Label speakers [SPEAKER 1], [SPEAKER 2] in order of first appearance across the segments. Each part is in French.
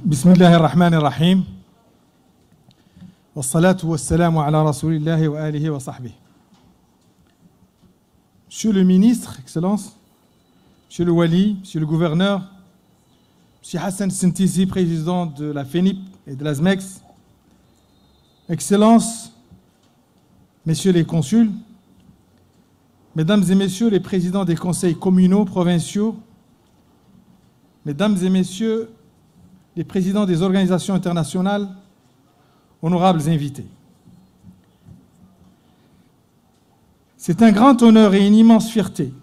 [SPEAKER 1] بسم الله الرحمن الرحيم والصلاة والسلام على رسول الله وآله وصحبه. Monsieur le ministre, Excellence, Monsieur le Wali, Monsieur le gouverneur, Monsieur Hassan Sintisi, président de la FENIP et de la SMEX, Excellence, Messieurs les consuls, Mesdames et Messieurs les présidents des conseils communaux, provinciaux, Mesdames et Messieurs les présidents des organisations internationales, honorables invités. C'est un grand honneur et une immense fierté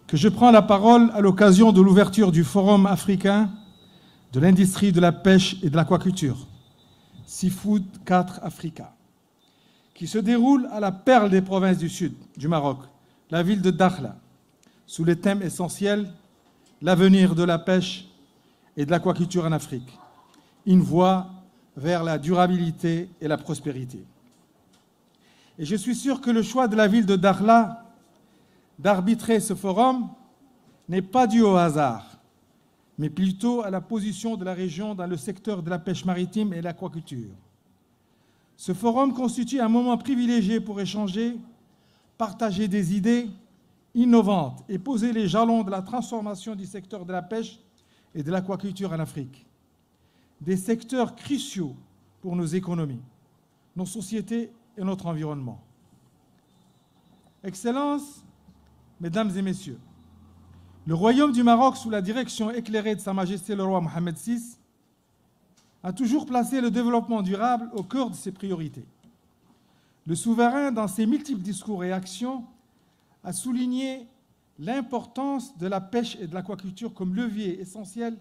[SPEAKER 1] que je prends la parole à l'occasion de l'ouverture du Forum africain de l'industrie de la pêche et de l'aquaculture, Seafood 4 Africa, qui se déroule à la perle des provinces du sud du Maroc, la ville de Dakhla, sous les thèmes essentiels « L'avenir de la pêche et de l'aquaculture en Afrique, une voie vers la durabilité et la prospérité ». Et je suis sûr que le choix de la ville de Dakhla d'arbitrer ce forum n'est pas dû au hasard, mais plutôt à la position de la région dans le secteur de la pêche maritime et de l'aquaculture. Ce forum constitue un moment privilégié pour échanger, partager des idées innovantes et poser les jalons de la transformation du secteur de la pêche et de l'aquaculture en Afrique. Des secteurs cruciaux pour nos économies, nos sociétés et notre environnement. Excellences, Mesdames et Messieurs, le Royaume du Maroc, sous la direction éclairée de Sa Majesté le roi Mohammed VI, a toujours placé le développement durable au cœur de ses priorités. Le souverain, dans ses multiples discours et actions, a souligné l'importance de la pêche et de l'aquaculture comme levier essentiel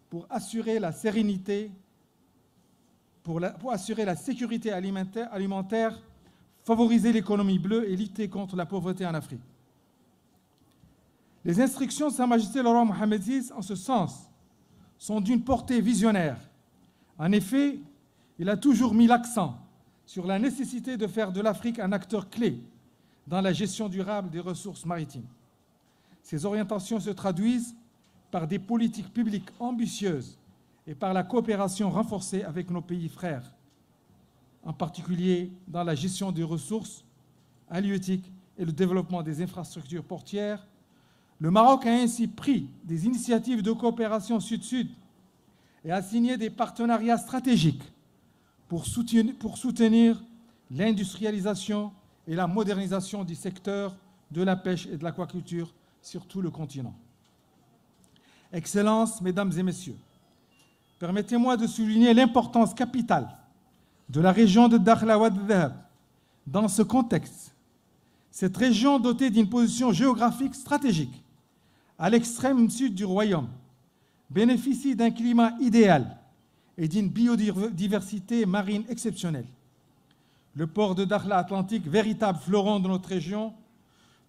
[SPEAKER 1] pour assurer la sérénité, pour assurer la sécurité alimentaire, favoriser l'économie bleue et lutter contre la pauvreté en Afrique. Les instructions de Sa Majesté le roi Mohammed VI, en ce sens, sont d'une portée visionnaire. En effet, il a toujours mis l'accent sur la nécessité de faire de l'Afrique un acteur clé dans la gestion durable des ressources maritimes. Ces orientations se traduisent par des politiques publiques ambitieuses et par la coopération renforcée avec nos pays frères, en particulier dans la gestion des ressources halieutiques et le développement des infrastructures portières. Le Maroc a ainsi pris des initiatives de coopération sud-sud et a signé des partenariats stratégiques pour soutenir l'industrialisation et la modernisation du secteur de la pêche et de l'aquaculture sur tout le continent. Excellences, Mesdames et Messieurs, permettez-moi de souligner l'importance capitale de la région de Dakhla Wad Dhahab dans ce contexte. Cette région, dotée d'une position géographique stratégique à l'extrême sud du royaume, bénéficie d'un climat idéal et d'une biodiversité marine exceptionnelle. Le port de Dakhla Atlantique, véritable fleuron de notre région,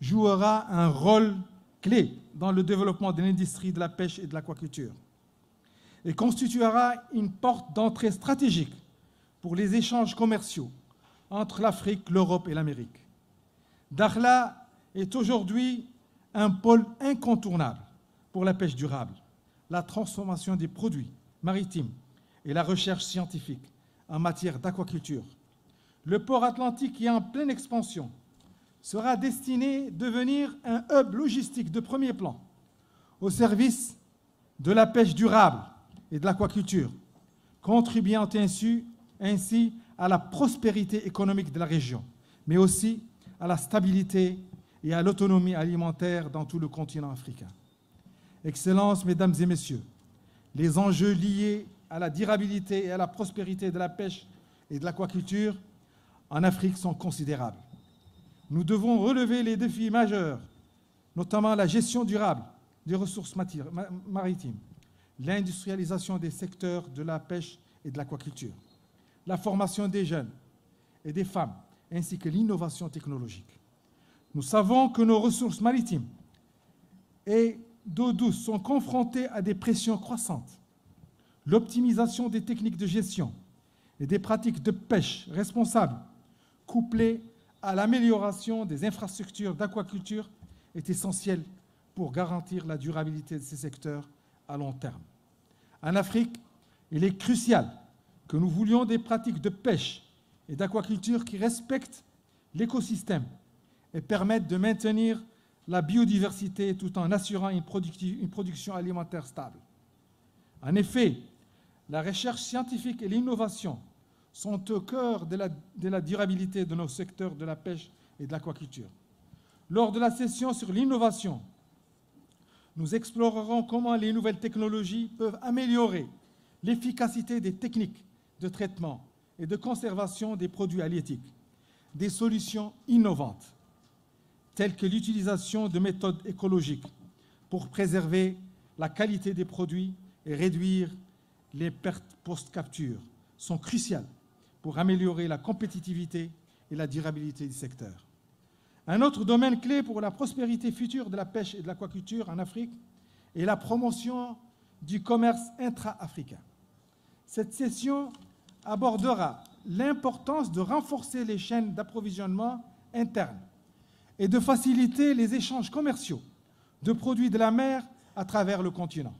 [SPEAKER 1] jouera un rôle clé dans le développement de l'industrie de la pêche et de l'aquaculture et constituera une porte d'entrée stratégique pour les échanges commerciaux entre l'Afrique, l'Europe et l'Amérique. Dakhla est aujourd'hui un pôle incontournable pour la pêche durable, la transformation des produits maritimes et la recherche scientifique en matière d'aquaculture. Le port atlantique, qui est en pleine expansion, sera destiné à devenir un hub logistique de premier plan au service de la pêche durable et de l'aquaculture, contribuant ainsi à la prospérité économique de la région, mais aussi à la stabilité et à l'autonomie alimentaire dans tout le continent africain. Excellences, Mesdames et Messieurs, les enjeux liés à la durabilité et à la prospérité de la pêche et de l'aquaculture en Afrique sont considérables. Nous devons relever les défis majeurs, notamment la gestion durable des ressources maritimes, l'industrialisation des secteurs de la pêche et de l'aquaculture, la formation des jeunes et des femmes, ainsi que l'innovation technologique. Nous savons que nos ressources maritimes et d'eau douce sont confrontées à des pressions croissantes. L'optimisation des techniques de gestion et des pratiques de pêche responsables, couplées à l'amélioration des infrastructures d'aquaculture, est essentielle pour garantir la durabilité de ces secteurs à long terme. En Afrique, Il est crucial que nous voulions des pratiques de pêche et d'aquaculture qui respectent l'écosystème et permettent de maintenir la biodiversité tout en assurant une production alimentaire stable. En effet, la recherche scientifique et l'innovation sont au cœur de la durabilité de nos secteurs de la pêche et de l'aquaculture. Lors de la session sur l'innovation, nous explorerons comment les nouvelles technologies peuvent améliorer l'efficacité des techniques de traitement et de conservation des produits halieutiques, des solutions innovantes, telles que l'utilisation de méthodes écologiques pour préserver la qualité des produits et réduire les pertes post-capture, sont cruciales pour améliorer la compétitivité et la durabilité du secteur. Un autre domaine clé pour la prospérité future de la pêche et de l'aquaculture en Afrique est la promotion du commerce intra-africain. Cette session abordera l'importance de renforcer les chaînes d'approvisionnement internes et de faciliter les échanges commerciaux de produits de la mer à travers le continent.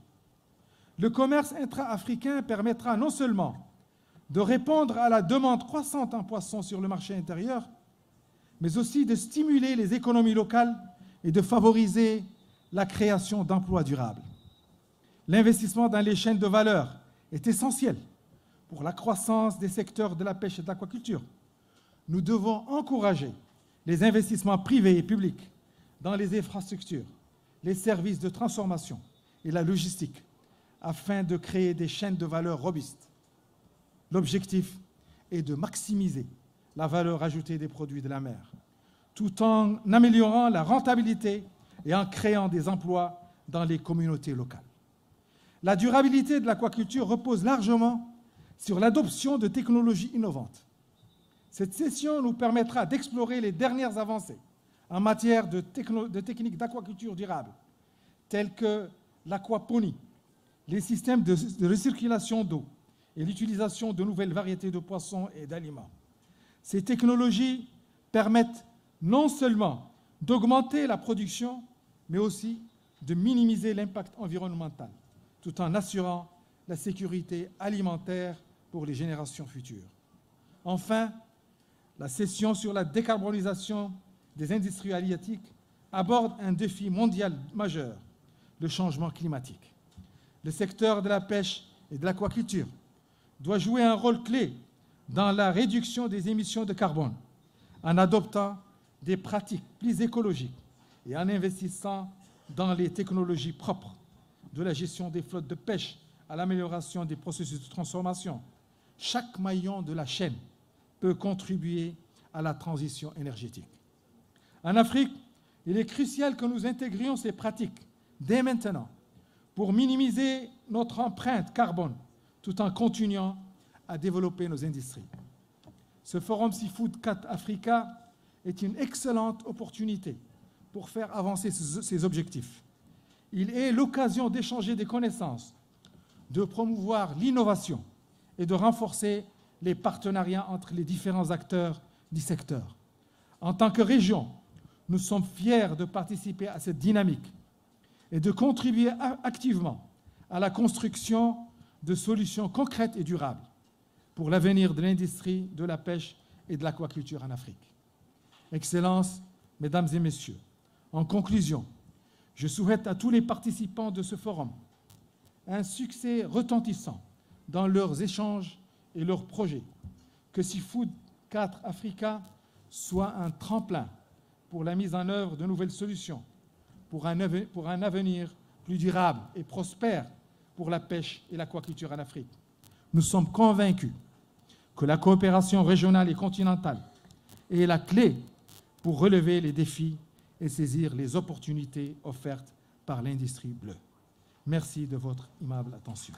[SPEAKER 1] Le commerce intra-africain permettra non seulement de répondre à la demande croissante en poissons sur le marché intérieur, mais aussi de stimuler les économies locales et de favoriser la création d'emplois durables. L'investissement dans les chaînes de valeur est essentiel pour la croissance des secteurs de la pêche et de l'aquaculture. Nous devons encourager les investissements privés et publics dans les infrastructures, les services de transformation et la logistique afin de créer des chaînes de valeur robustes. L'objectif est de maximiser la valeur ajoutée des produits de la mer, tout en améliorant la rentabilité et en créant des emplois dans les communautés locales. La durabilité de l'aquaculture repose largement sur l'adoption de technologies innovantes. Cette session nous permettra d'explorer les dernières avancées en matière de techniques d'aquaculture durable, telles que l'aquaponie, les systèmes de recirculation d'eau et l'utilisation de nouvelles variétés de poissons et d'aliments. Ces technologies permettent non seulement d'augmenter la production, mais aussi de minimiser l'impact environnemental, tout en assurant la sécurité alimentaire pour les générations futures. Enfin, la session sur la décarbonisation des industries halieutiques aborde un défi mondial majeur, le changement climatique. Le secteur de la pêche et de l'aquaculture doit jouer un rôle clé dans la réduction des émissions de carbone, en adoptant des pratiques plus écologiques et en investissant dans les technologies propres, de la gestion des flottes de pêche à l'amélioration des processus de transformation. Chaque maillon de la chaîne peut contribuer à la transition énergétique. En Afrique, il est crucial que nous intégrions ces pratiques dès maintenant pour minimiser notre empreinte carbone tout en continuant à développer nos industries. Ce Forum Seafood 4 Africa est une excellente opportunité pour faire avancer ces objectifs. Il est l'occasion d'échanger des connaissances, de promouvoir l'innovation et de renforcer les partenariats entre les différents acteurs du secteur. En tant que région, nous sommes fiers de participer à cette dynamique et de contribuer activement à la construction de solutions concrètes et durables pour l'avenir de l'industrie de la pêche et de l'aquaculture en Afrique. Excellences, Mesdames et Messieurs, en conclusion, je souhaite à tous les participants de ce forum un succès retentissant dans leurs échanges et leurs projets, que Seafood 4 Africa soit un tremplin pour la mise en œuvre de nouvelles solutions, pour un avenir plus durable et prospère pour la pêche et l'aquaculture en Afrique. Nous sommes convaincus que la coopération régionale et continentale est la clé pour relever les défis et saisir les opportunités offertes par l'industrie bleue. Merci de votre aimable attention.